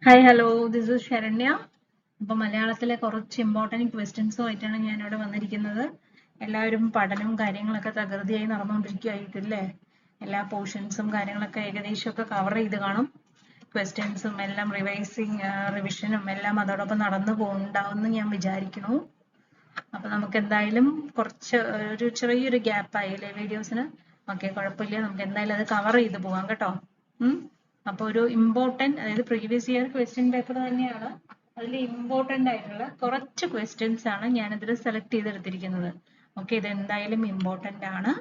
Hi hello, this is Saranya. അപ്പോൾ മലയാളത്തിലെ കുറച്ച് ഇമ്പോർട്ടൻറ്റ് ക്വസ്റ്റ്യൻസുമായിട്ടാണ് ഞാൻ ഇവിടെ വന്നിരിക്കുന്നത്. എല്ലാവരും പഠനവും കാര്യങ്ങളൊക്കെ തകൃതിയായി നടന്നുകൊണ്ടിരിക്കുകയായിരിക്കും അല്ലേ? എല്ലാ പോർഷൻസും കാര്യങ്ങളൊക്കെ ഏകദേശമൊക്കെ കവർ ചെയ്ത് കാണും. ക്വസ്റ്റ്യൻസും എല്ലാം റിവിഷനും എല്ലാം അതോടൊപ്പം നടന്നു പോകുന്നുണ്ടാവുമെന്ന് ഞാൻ വിചാരിക്കുന്നു. അപ്പോൾ നമുക്ക് എന്തായാലും കുറച്ച് ഒരു ചെറിയൊരു ഗ്യാപ്പ് ആയില്ലേ വീഡിയോസിന്? ഓക്കെ, കുഴപ്പമില്ല, നമുക്ക് എന്തായാലും അത് കവർ ചെയ്ത് പോകാം കേട്ടോ. അപ്പോൾ ഒരു ഇമ്പോർട്ടൻറ്റ്, അതായത് പ്രീവിയസ് ഇയർ ക്വസ്റ്റ്യൻ പേപ്പർ തന്നെയാണ്. അതിൽ ഇമ്പോർട്ടൻ്റ് ആയിട്ടുള്ള കുറച്ച് ക്വസ്റ്റ്യൻസ് ആണ് ഞാനിതിൽ സെലക്ട് ചെയ്തെടുത്തിരിക്കുന്നത്. ഓക്കെ, ഇത് എന്തായാലും ഇമ്പോർട്ടൻ്റ് ആണ്.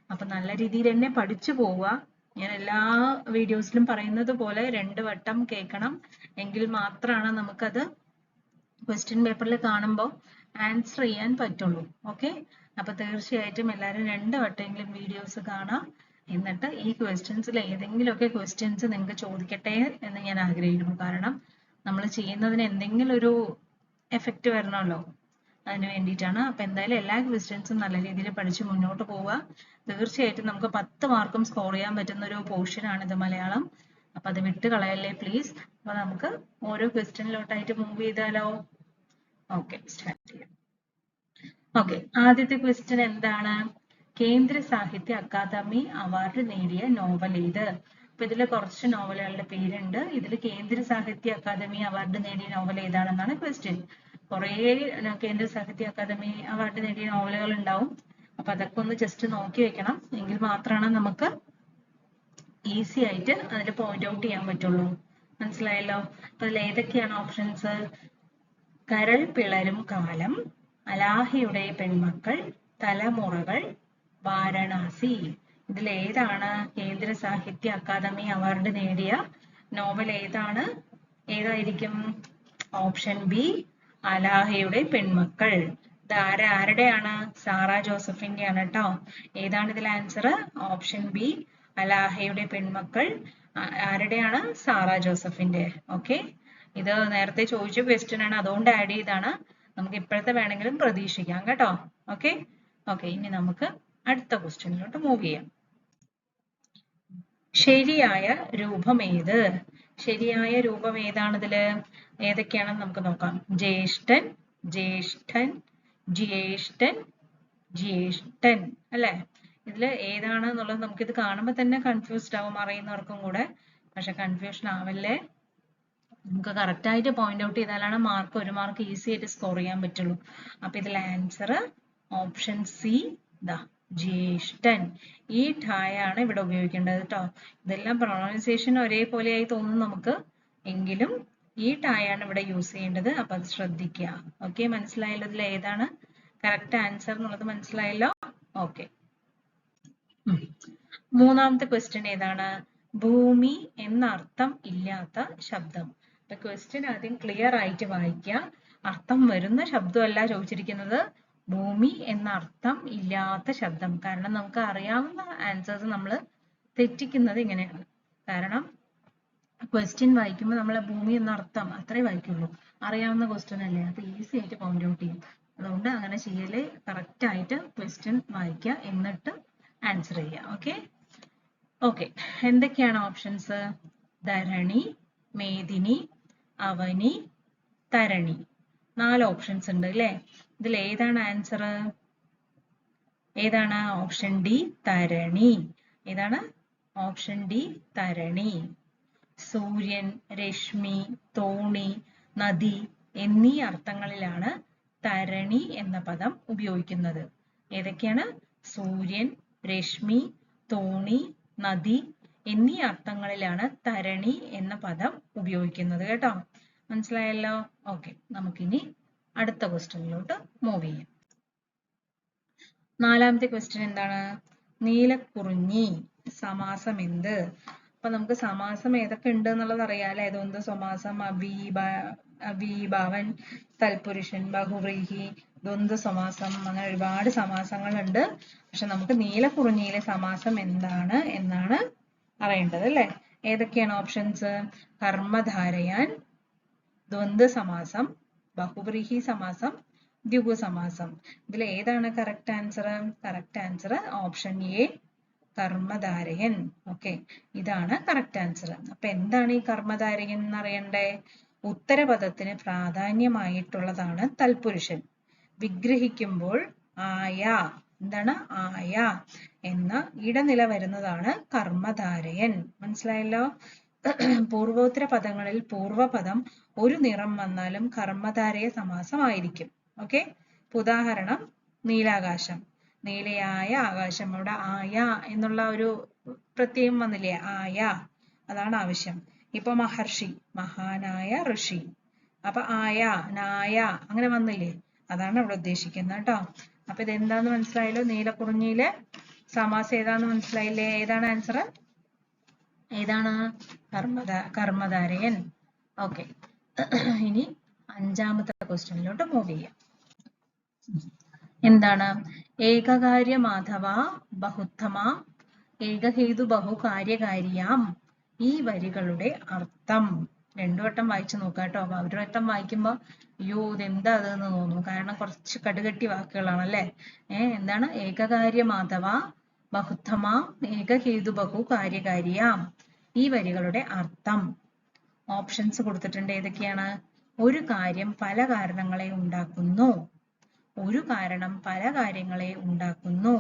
അപ്പം നല്ല രീതിയിൽ തന്നെ പഠിച്ചു പോവുക. ഞാൻ എല്ലാ വീഡിയോസിലും പറയുന്നത് പോലെ 2 വട്ടം കേൾക്കണം, എങ്കിൽ മാത്രമാണ് നമുക്കത് ക്വസ്റ്റ്യൻ പേപ്പറിൽ കാണുമ്പോൾ ആൻസർ ചെയ്യാൻ പറ്റുള്ളൂ. ഓക്കെ, അപ്പോൾ തീർച്ചയായിട്ടും എല്ലാവരും 2 വട്ടമെങ്കിലും വീഡിയോസ് കാണാം. എന്നിട്ട് ഈ ക്വസ്റ്റ്യൻസിൽ ഏതെങ്കിലുമൊക്കെ ക്വസ്റ്റ്യൻസ് നിങ്ങൾക്ക് ചോദിക്കട്ടെ എന്ന് ഞാൻ ആഗ്രഹിക്കുന്നു. കാരണം നമ്മൾ ചെയ്യുന്നതിന് എന്തെങ്കിലും ഒരു എഫക്റ്റ് വരണമല്ലോ, അതിന് വേണ്ടിയിട്ടാണ്. അപ്പം എന്തായാലും എല്ലാ ക്വസ്റ്റ്യൻസും നല്ല രീതിയിൽ പഠിച്ച് മുന്നോട്ട് പോവുക. തീർച്ചയായിട്ടും നമുക്ക് 10 മാർക്കും സ്കോർ ചെയ്യാൻ പറ്റുന്ന ഒരു പോർഷനാണിത് മലയാളം. അപ്പം അത് വിട്ട് കളയല്ലേ പ്ലീസ്. അപ്പോൾ നമുക്ക് ഓരോ ക്വസ്റ്റ്യനിലോട്ടായിട്ട് മൂവ് ചെയ്താലോ? ഓക്കെ, സ്റ്റാർട്ട് ചെയ്യാം. ഓക്കെ, ആദ്യത്തെ ക്വസ്റ്റ്യൻ എന്താണ്? കേന്ദ്ര സാഹിത്യ അക്കാദമി അവാർഡ് നേടിയ നോവൽ ഏത്? അപ്പൊ ഇതിൽ കുറച്ച് നോവലുകളുടെ പേരുണ്ട്. ഇതിൽ കേന്ദ്ര സാഹിത്യ അക്കാദമി അവാർഡ് നേടിയ നോവൽ ഏതാണെന്നാണ് ക്വസ്റ്റ്യൻ. കുറേ കേന്ദ്ര സാഹിത്യ അക്കാദമി അവാർഡ് നേടിയ നോവലുകൾ ഉണ്ടാവും. അപ്പൊ അതൊക്കെ ഒന്ന് ജസ്റ്റ് നോക്കി വെക്കണം, എങ്കിൽ മാത്രമാണ് നമുക്ക് ഈസി ആയിട്ട് അതിൽ പോയിന്റ് ഔട്ട് ചെയ്യാൻ പറ്റുള്ളൂ. മനസ്സിലായല്ലോ? അപ്പൊ അതിൽ ഏതൊക്കെയാണ് ഓപ്ഷൻസ്? കരൾ പിളരും കാലം, അലാഹയുടെ പെൺമക്കൾ, തലമുറകൾ, വാരണാസി. ഇതിൽ ഏതാണ് കേന്ദ്ര സാഹിത്യ അക്കാദമി അവാർഡ് നേടിയ നോവൽ? ഏതായിരിക്കും? ഓപ്ഷൻ ബി, അലാഹയുടെ പെൺമക്കൾ. ഇത് ആരുടെയാണ്? സാറ ജോസഫിന്റെ ആണ് കേട്ടോ. ഏതാണ് ഇതിൽ ആൻസർ? ഓപ്ഷൻ ബി, അലാഹയുടെ പെൺമക്കൾ. ആരുടെയാണ്? സാറ ജോസഫിന്റെ. ഓക്കെ, ഇത് നേരത്തെ ചോദിച്ച ക്വസ്റ്റ്യൻ ആണ്, അതുകൊണ്ട് ആഡ് ചെയ്താണ്. നമുക്ക് ഇപ്പോഴത്തെ വേണമെങ്കിലും പ്രതീക്ഷിക്കാം കേട്ടോ. ഓക്കെ ഓക്കെ, ഇനി നമുക്ക് അടുത്ത ക്വസ്റ്റ്യനിലോട്ട് മൂവ് ചെയ്യാം. ശരിയായ രൂപം ഏത്? ശരിയായ രൂപം ഏതാണ് ഇതില്? ഏതൊക്കെയാണെന്ന് നമുക്ക് നോക്കാം. ജ്യേഷ്ഠൻ, ജ്യേഷ്ഠൻ, ജ്യേഷ്ഠൻ, ജ്യേഷ്ഠൻ അല്ലെ? ഇതിൽ ഏതാണ് എന്നുള്ളത് നമുക്കിത് കാണുമ്പോൾ തന്നെ കൺഫ്യൂസ്ഡ് ആവും, അറിയുന്നവർക്കും കൂടെ. പക്ഷെ കൺഫ്യൂഷൻ ആവല്ലേ. നമുക്ക് കറക്റ്റ് ആയിട്ട് പോയിന്റ് ഔട്ട് ചെയ്താലാണ് ഒരു മാർക്ക് ഈസി ആയിട്ട് സ്കോർ ചെയ്യാൻ പറ്റുള്ളൂ. അപ്പൊ ഇതിൽ ആൻസർ ഓപ്ഷൻ സി, ജ്യേഷ്ഠൻ. ഈ ഠായാണ് ഇവിടെ ഉപയോഗിക്കേണ്ടത് കേട്ടോ. ഇതെല്ലാം പ്രൊണൗൺസിയേഷൻ ഒരേപോലെയായി തോന്നും നമുക്ക്, എങ്കിലും ഈ ഠായാണ് ഇവിടെ യൂസ് ചെയ്യേണ്ടത്. അപ്പൊ അത് ശ്രദ്ധിക്കുക. ഓക്കെ, മനസ്സിലായല്ലോ ഇതിൽ ഏതാണ് കറക്റ്റ് ആൻസർ എന്നുള്ളത്? മനസ്സിലായല്ലോ? ഓക്കെ, മൂന്നാമത്തെ ക്വസ്റ്റ്യൻ ഏതാണ്? ഭൂമി എന്ന അർത്ഥം ഇല്ലാത്ത ശബ്ദം. അപ്പൊ ക്വസ്റ്റ്യൻ ആദ്യം ക്ലിയർ ആയിട്ട് വായിക്കുക. അർത്ഥം വരുന്ന ശബ്ദമല്ല ചോദിച്ചിരിക്കുന്നത്, ഭൂമി എന്ന അർത്ഥം ഇല്ലാത്ത ശബ്ദം. കാരണം നമുക്ക് അറിയാവുന്ന ആൻസേഴ്സ് നമ്മൾ തെറ്റിക്കുന്നത് ഇങ്ങനെയാണ്. കാരണം ക്വസ്റ്റ്യൻ വായിക്കുമ്പോൾ നമ്മൾ ഭൂമി എന്ന അർത്ഥം അത്രേ വായിക്കുള്ളൂ, അറിയാവുന്ന ക്വസ്റ്റ്യൻ അല്ലേ, അപ്പൊ ഈസി ആയിട്ട് പോയിന്റ് ഔട്ട് ചെയ്യും. അതുകൊണ്ട് അങ്ങനെ ചെയ്യല്. കറക്റ്റ് ആയിട്ട് ക്വസ്റ്റ്യൻ വായിക്കുക, എന്നിട്ട് ആൻസർ ചെയ്യുക. ഓക്കെ ഓക്കെ, എന്തൊക്കെയാണ് ഓപ്ഷൻസ്? ധരണി, മേദിനി, അവനി, തരണി. 4 ഓപ്ഷൻസ് ഉണ്ട് അല്ലേ? ഇതിൽ ഏതാണ് ആൻസർ? ഏതാണ്? ഓപ്ഷൻ ഡി, തരണി. ഏതാണ്? ഓപ്ഷൻ ഡി, തരണി. സൂര്യൻ, രശ്മി, തോണി, നദി എന്നീ അർത്ഥങ്ങളിലാണ് തരണി എന്ന പദം ഉപയോഗിക്കുന്നത്. ഏതൊക്കെയാണ്? സൂര്യൻ, രശ്മി, തോണി, നദി എന്നീ അർത്ഥങ്ങളിലാണ് തരണി എന്ന പദം ഉപയോഗിക്കുന്നത് കേട്ടോ. മനസ്സിലായല്ലോ? ഓക്കെ, നമുക്കിനി അടുത്ത ക്വസ്റ്റ്യനിലോട്ട് മൂവ് ചെയ്യാം. നാലാമത്തെ ക്വസ്റ്റ്യൻ എന്താണ്? നീലക്കുറിഞ്ഞി സമാസം എന്ത്? അപ്പൊ നമുക്ക് സമാസം ഏതൊക്കെ ഉണ്ട് എന്നുള്ളത് അറിയാലേ. ദ്വന്ദ്വ സമാസം, അവീഭാവൻ, തൽപുരുഷൻ, ബഹുവ്രീഹി, ദ്വന്ദ്വ സമാസം, അങ്ങനെ ഒരുപാട് സമാസങ്ങൾ ഉണ്ട്. പക്ഷെ നമുക്ക് നീലക്കുറിഞ്ഞിയിലെ സമാസം എന്താണ് എന്നാണ് അറിയേണ്ടത് അല്ലേ? ഏതൊക്കെയാണ് ഓപ്ഷൻസ്? കർമ്മധാരയാൻ, ദ്വന്ദ്വ സമാസം, ബഹുവ്രീഹി സമാസം, ദ്വിഗു സമാസം. ഇതിൽ ഏതാണ് correct answer? Correct answer option A, കർമ്മധാരയൻ. ഓക്കെ, ഇതാണ് കറക്റ്റ് ആൻസർ. അപ്പൊ എന്താണ് ഈ കർമ്മധാരയൻ എന്ന് അറിയണ്ടേ? ഉത്തരപദത്തിന് പ്രാധാന്യമായിട്ടുള്ളതാണ് തൽപുരുഷൻ. വിഗ്രഹിക്കുമ്പോൾ ആയ, എന്താണ് ആയ എന്ന ഇടനില വരുന്നതാണ് കർമ്മധാരയൻ. മനസ്സിലായല്ലോ? പൂർവോത്തര പദങ്ങളിൽ പൂർവപദം ഒരു നിറം വന്നാലും കർമ്മധാരയ സമാസമായിരിക്കും. ഓക്കെ, ഉദാഹരണം നീലാകാശം, നീലയായ ആകാശം. അവിടെ ആയ എന്നുള്ള ഒരു പ്രത്യയം വന്നില്ലേ? ആയ, അതാണ് ആവശ്യം. ഇപ്പൊ മഹർഷി, മഹാനായ ഋഷി. അപ്പൊ ആയ, നായ അങ്ങനെ വന്നില്ലേ? അതാണ് ഇവിടെ ഉദ്ദേശിക്കുന്നത് കേട്ടോ. അപ്പൊ ഇതെന്താന്ന് മനസ്സിലായല്ലോ? നീലക്കുറിഞ്ഞിയിലെ സമാസം ഏതാന്ന് മനസ്സിലായില്ലേ? ഏതാണ് ആൻസർ? ഏതാണ്? കർമ്മധാരയൻ. ഓക്കെ, ഇനി അഞ്ചാമത്തെ ക്വസ്റ്റ്യനിലോട്ട് മൂവ് ചെയ്യാം. എന്താണ്? ഏകകാര്യമാധവ ബഹുത്തമ ഏകഹേതു ബഹുകാര്യകാരിയാം. ഈ വരികളുടെ അർത്ഥം രണ്ടു വട്ടം വായിച്ചു നോക്കാം കേട്ടോ. ഒരു വട്ടം വായിക്കുമ്പോ അയ്യോ ഇതെന്താ അതെന്ന് തോന്നും, കാരണം കുറച്ച് കടുകട്ടി വാക്കുകളാണല്ലേ. എന്താണ്? ഏകകാര്യമാധവ ബഹുത്തമ ഏകഹേതു ബഹുകാര്യകാരിയാം. ഈ വരികളുടെ അർത്ഥം. ഓപ്ഷൻസ് കൊടുത്തിട്ടുണ്ട്. ഏതൊക്കെയാണ്? ഒരു കാര്യം പല കാരണങ്ങളെ ഉണ്ടാക്കുന്നു. ഒരു കാരണം പല കാര്യങ്ങളെ ഉണ്ടാക്കുന്നു.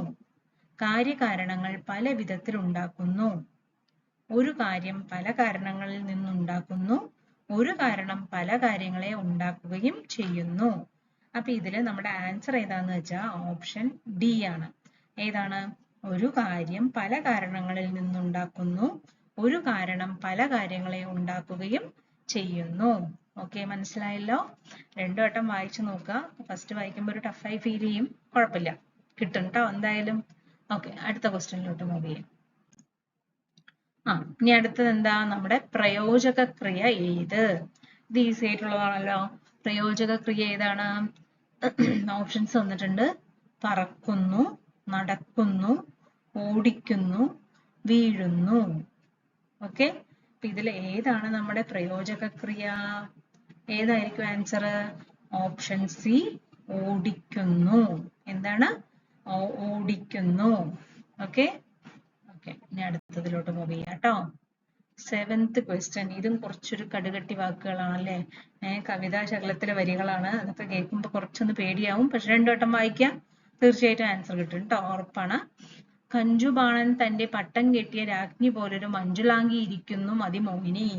കാര്യകാരണങ്ങൾ പല വിധത്തിൽ ഉണ്ടാക്കുന്നു. ഒരു കാര്യം പല കാരണങ്ങളിൽ നിന്നുണ്ടാക്കുന്നു. ഒരു കാരണം പല കാര്യങ്ങളെ ഉണ്ടാക്കുകയും ചെയ്യുന്നു. അപ്പൊ ഇതില് നമ്മുടെ ആൻസർ ഏതാന്ന് വെച്ചാൽ ഓപ്ഷൻ ഡി ആണ്. ഏതാണ്? ഒരു കാര്യം പല കാരണങ്ങളിൽ നിന്നുണ്ടാക്കുന്നു. ഒരു കാരണം പല കാര്യങ്ങളെ ഉണ്ടാക്കുകയും ചെയ്യുന്നു. ഓക്കെ, മനസ്സിലായല്ലോ? രണ്ടു വട്ടം വായിച്ചു നോക്കുക. ഫസ്റ്റ് വായിക്കുമ്പോൾ ഒരു ടഫായി ഫീൽ ചെയ്യും, കുഴപ്പമില്ല, കിട്ടും കേട്ടോ എന്തായാലും. ഓക്കെ, അടുത്ത ക്വസ്റ്റ്യനിലോട്ട് മൂവ് ചെയ്യാം. ഇനി അടുത്തത് എന്താ? നമ്മുടെ പ്രയോജക ക്രിയ ഏത്? ഇത് ഈസി ആയിട്ടുള്ളതാണല്ലോ. പ്രയോജക ക്രിയ ഏതാണ്? ഓപ്ഷൻസ് വന്നിട്ടുണ്ട്. പറക്കുന്നു, നടക്കുന്നു, ഓടിക്കുന്നു, വീഴുന്നു. ഓക്കെ, അപ്പൊ ഇതിൽ ഏതാണ് നമ്മുടെ പ്രയോജക ക്രിയ? ഏതായിരിക്കും ആൻസർ? ഓപ്ഷൻ സി, ഓടിക്കുന്നു. എന്താണ്? ഓടിക്കുന്നു. ഓക്കെ, ഇനി അടുത്തതിലോട്ട് മൂവ് ചെയ്യാം കേട്ടോ. 7th question. ഇതും കുറച്ചൊരു കടുകട്ടി വാക്കുകളാണല്ലേ. കവിതാ ശകലത്തിലെ വരികളാണ്. അതൊക്കെ കേൾക്കുമ്പോൾ കുറച്ചൊന്ന് പേടിയാവും. പക്ഷെ രണ്ടു വട്ടം വായിക്കാം, തീർച്ചയായിട്ടും ആൻസർ കിട്ടും കേട്ടോ, ഉറപ്പാണ്. കഞ്ചുബാണൻ തന്റെ പട്ടം കെട്ടിയ രാജ്ഞി പോലൊരു മഞ്ജുളാംഗി ഇരിക്കുന്നു മതിമോഹിനി.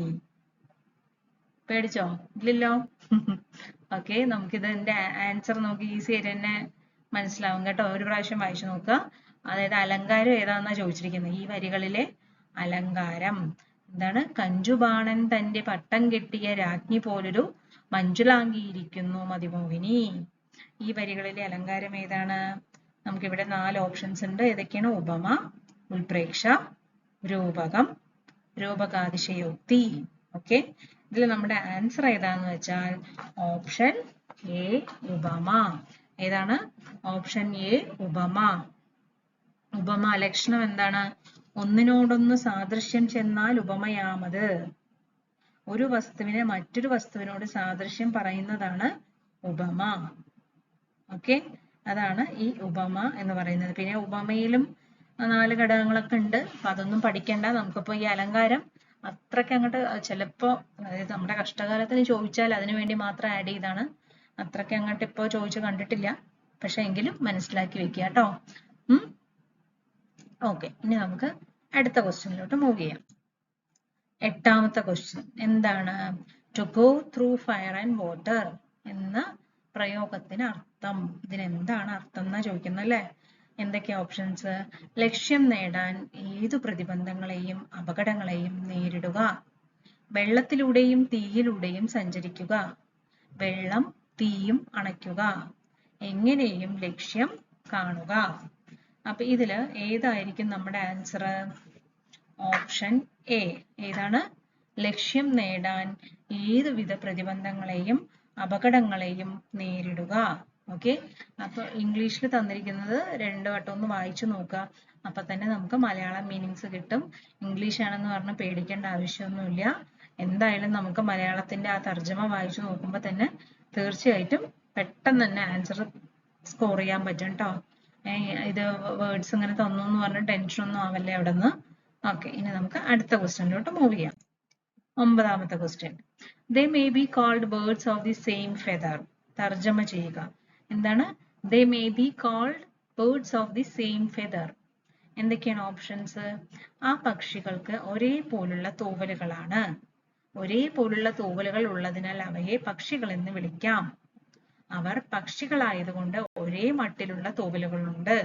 പേടിച്ചോ? ഇല്ലല്ലോ. ഓക്കെ, നമുക്കിതിന്റെ ആൻസർ നമുക്ക് ഈസി ആയിട്ട് തന്നെ മനസ്സിലാവും കേട്ടോ. ഒരു പ്രാവശ്യം വായിച്ചു നോക്കുക. അതായത് അലങ്കാരം ഏതാന്നാ ചോദിച്ചിരിക്കുന്നത്. ഈ വരികളിലെ അലങ്കാരം എന്താണ്? കഞ്ചുബാണൻ തന്റെ പട്ടം കെട്ടിയ രാജ്ഞി പോലൊരു മഞ്ജുളാംഗി ഇരിക്കുന്നു മതിമോഹിനി. ഈ വരികളിലെ അലങ്കാരം ഏതാണ്? നമുക്കിവിടെ 4 ഓപ്ഷൻസ് ഉണ്ട്. ഏതൊക്കെയാണ്? ഉപമ, ഉൽപ്രേക്ഷ, രൂപകം, രൂപകാതിശയോക്തി. ഓക്കെ, ഇതിൽ നമ്മുടെ ആൻസർ ഏതാന്ന് വെച്ചാൽ ഓപ്ഷൻ എ, ഉപമ. ഏതാണ്? ഓപ്ഷൻ എ, ഉപമ. ഉപമ ലക്ഷണം എന്താണ്? ഒന്നിനോടൊന്ന് സാദൃശ്യം ചെന്നാൽ ഉപമയാമത്. ഒരു വസ്തുവിനെ മറ്റൊരു വസ്തുവിനോട് സാദൃശ്യം പറയുന്നതാണ് ഉപമ. ഓക്കെ, അതാണ് ഈ ഉപമ എന്ന് പറയുന്നത്. പിന്നെ ഉപമയിലും 4 ഘടകങ്ങളൊക്കെ ഉണ്ട്. അപ്പൊ അതൊന്നും പഠിക്കണ്ട. നമുക്കിപ്പോ ഈ അലങ്കാരം അത്രയ്ക്ക് അങ്ങോട്ട് ചിലപ്പോ, അതായത് നമ്മുടെ കഷ്ടകാലത്തിന് ചോദിച്ചാൽ അതിനു വേണ്ടി മാത്രം ആഡ് ചെയ്താണ്. അത്രയ്ക്ക് അങ്ങോട്ട് ഇപ്പോ ചോദിച്ചു കണ്ടിട്ടില്ല. പക്ഷെ എങ്കിലും മനസ്സിലാക്കി വെക്കുക കേട്ടോ. ഓക്കെ, ഇനി നമുക്ക് അടുത്ത ക്വസ്റ്റ്യനിലോട്ട് മൂവ് ചെയ്യാം. 8ാമത്തെ ക്വസ്റ്റ്യൻ എന്താണ്? To go through fire and water എന്ന പ്രയോഗത്തിന് അർത്ഥം. ഇതിനെന്താണ് അർത്ഥം എന്നാ ചോദിക്കുന്നത് അല്ലേ. എന്തൊക്കെയാ ഓപ്ഷൻസ്? ലക്ഷ്യം നേടാൻ ഏതു പ്രതിബന്ധങ്ങളെയും അപകടങ്ങളെയും നേരിടുക. വെള്ളത്തിലൂടെയും തീയിലൂടെയും സഞ്ചരിക്കുക. വെള്ളം തീയും അണയ്ക്കുക. എങ്ങനെയും ലക്ഷ്യം കാണുക. അപ്പൊ ഇതില് ഏതായിരിക്കും നമ്മുടെ ആൻസർ? Option A. ഏതാണ്? ലക്ഷ്യം നേടാൻ ഏതുവിധ പ്രതിബന്ധങ്ങളെയും അപകടങ്ങളെയും നേരിടുക. ഓക്കെ, അപ്പൊ ഇംഗ്ലീഷിൽ തന്നിരിക്കുന്നത് 2 വട്ടം ഒന്ന് വായിച്ചു നോക്കുക. അപ്പൊ തന്നെ നമുക്ക് മലയാളം മീനിങ്സ് കിട്ടും. ഇംഗ്ലീഷ് ആണെന്ന് പറഞ്ഞ് പേടിക്കേണ്ട ആവശ്യമൊന്നുമില്ല. എന്തായാലും നമുക്ക് മലയാളത്തിന്റെ ആ തർജ്ജമ വായിച്ചു നോക്കുമ്പോൾ തന്നെ തീർച്ചയായിട്ടും പെട്ടെന്ന് തന്നെ ആൻസർ സ്കോർ ചെയ്യാൻ പറ്റും കേട്ടോ. ഇത് വേർഡ്സ് ഇങ്ങനെ തന്നു എന്ന് പറഞ്ഞ് ടെൻഷൻ ഒന്നും ആവല്ലേ അവിടെ നിന്ന്. ഓക്കെ, ഇനി നമുക്ക് അടുത്ത ക്വസ്റ്റ്യനിലോട്ട് മൂവ് ചെയ്യാം. 9ാമത്തെ question. They may be called birds of the same feather. തർജ്ജമ ചെയ്യുക. എന്താണ്? They may be called birds of the same feather. എന്തൊക്കെയാണ് ഓപ്ഷൻസ്? ആ പക്ഷികൾക്ക് ഒരേപോലുള്ള തൂവലുകളാണ്. ഒരേപോലുള്ള തൂവലുകൾ ഉള്ളതിനാൽ അവയെ പക്ഷികൾ എന്ന് വിളിക്കാം. അവർ പക്ഷികളായതുകൊണ്ട് ഒരേ മട്ടിലുള്ള തൂവലുകളുണ്ട്.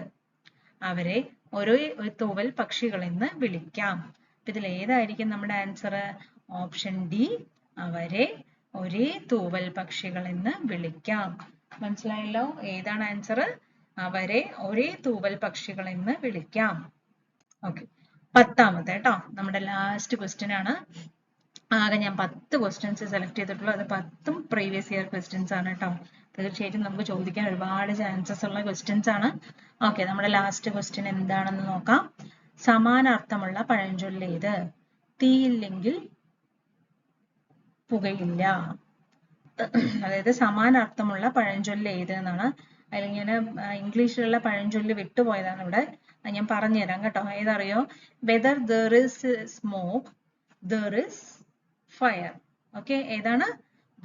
അവരെ ഒരേ തൂവൽ പക്ഷികൾ എന്ന് വിളിക്കാം. ഇതിൽ ഏതായിരിക്കും നമ്മുടെ ആൻസർ? ഓപ്ഷൻ ഡി, അവരെ ഒരേ തൂവൽ പക്ഷികൾ എന്ന് വിളിക്കാം. മനസ്സിലായല്ലോ? ഏതാണ് ആൻസർ? അവരെ ഒരേ തൂവൽ പക്ഷികൾ എന്ന് വിളിക്കാം. ഓക്കെ, 10ാമത്തെ കേട്ടോ, നമ്മുടെ ലാസ്റ്റ് ക്വസ്റ്റ്യൻ ആണ്. ആകെ ഞാൻ 10 ക്വസ്റ്റ്യൻസ് സെലക്ട് ചെയ്തിട്ടുള്ളൂ. അത് 10ഉം പ്രീവിയസ് ഇയർ ക്വസ്റ്റ്യൻസ് ആണ് കേട്ടോ. തീർച്ചയായിട്ടും നമുക്ക് ചോദിക്കാൻ ഒരുപാട് ചാൻസസ് ഉള്ള ക്വസ്റ്റ്യൻസ് ആണ്. ഓക്കെ, നമ്മുടെ ലാസ്റ്റ് ക്വസ്റ്റ്യൻ എന്താണെന്ന് നോക്കാം. സമാനാർത്ഥമുള്ള പഴഞ്ചൊല്ല് ഏത്? തീയില്ലെങ്കിൽ പുകയില്ല. അതായത് സമാനാർത്ഥമുള്ള പഴഞ്ചൊല്ല് ഏത് എന്നാണ്. അതിൽ ഞാൻ ഇംഗ്ലീഷിലുള്ള പഴഞ്ചൊല്ല് വിട്ടുപോയതാണ് ഇവിടെ. ഞാൻ പറഞ്ഞുതരാം കേട്ടോ. ഏതറിയോ? Whether there is smoke there is fire. Okay, ഏതാണ്?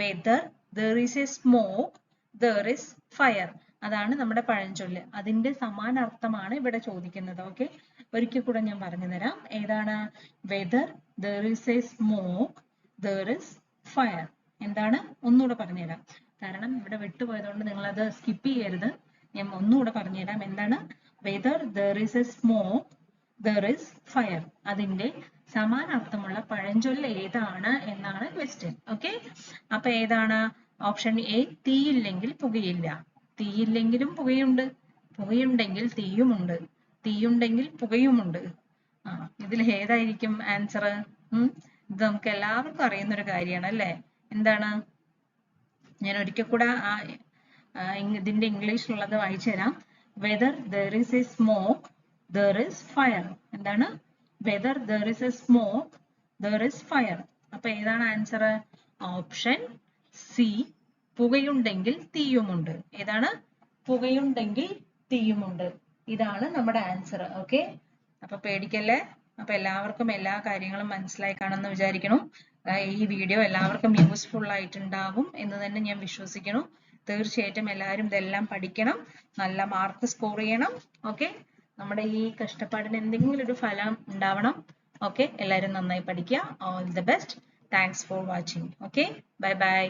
Whether there is a smoke there is fire. അതാണ് നമ്മുടെ പഴഞ്ചൊല്ല്. അതിന്റെ സമാനാർത്ഥമാണ് ഇവിടെ ചോദിക്കുന്നത്. ഓക്കെ, ഒരിക്കൽ കൂടെ ഞാൻ പറഞ്ഞു തരാം. ഏതാണ്? Whether there is a smoke there is fire. എന്താണ്? ഒന്നുകൂടെ പറഞ്ഞുതരാം. കാരണം ഇവിടെ വിട്ടുപോയതുകൊണ്ട് നിങ്ങൾ അത് സ്കിപ്പ് ചെയ്യരുത്. ഞാൻ ഒന്നുകൂടെ പറഞ്ഞുതരാം. എന്താണ്? Whether there is a smoke there is fire. അതിന്റെ സമാനാർത്ഥമുള്ള പഴഞ്ചൊല്ല് ഏതാണ് എന്നാണ് ക്വസ്റ്റ്യൻ. ഓക്കെ, അപ്പൊ ഏതാണ്? ഓപ്ഷൻ എ, തീയില്ലെങ്കിൽ പുകയില്ല. തീയില്ലെങ്കിലും പുകയുണ്ട്, പുകയുണ്ടെങ്കിൽ തീയുമുണ്ട്, തീയുണ്ടെങ്കിൽ പുകയുമുണ്ട്. ഇതിൽ ഏതായിരിക്കും ആൻസർ? ഇത് നമുക്ക് എല്ലാവർക്കും അറിയുന്ന ഒരു കാര്യമാണ് അല്ലേ? എന്താണ്? ഞാൻ ഒരിക്കൽ കൂടെ ഇതിന്റെ ഇംഗ്ലീഷിലുള്ളത് വായിച്ചു തരാം. Whether there is a smoke there is fire. എന്താണ്? Whether there is a smoke there is fire. അപ്പൊ ഏതാണ് ആൻസർ? ഓപ്ഷൻ സി, പുകയുണ്ടെങ്കിൽ തീയുമുണ്ട്. ഏതാണ്? പുകയുണ്ടെങ്കിൽ തീയുമുണ്ട്. ഇതാണ് നമ്മുടെ ആൻസർ. ഓക്കെ, അപ്പൊ പേടിക്കല്ലേ. അപ്പൊ എല്ലാവർക്കും എല്ലാ കാര്യങ്ങളും മനസ്സിലായി കാണുമെന്ന് വിചാരിക്കണം. ഈ വീഡിയോ എല്ലാവർക്കും യൂസ്ഫുൾ ആയിട്ടുണ്ടാകും എന്ന് തന്നെ ഞാൻ വിശ്വസിക്കുന്നു. തീർച്ചയായിട്ടും എല്ലാവരും ഇതെല്ലാം പഠിക്കണം, നല്ല മാർക്ക് സ്കോർ ചെയ്യണം. ഓക്കെ, നമ്മുടെ ഈ കഷ്ടപ്പാടിന് എന്തെങ്കിലും ഒരു ഫലം ഉണ്ടാവണം. ഓക്കെ, എല്ലാവരും നന്നായി പഠിക്കുക. All the best. Thanks for watching. Okay, bye bye.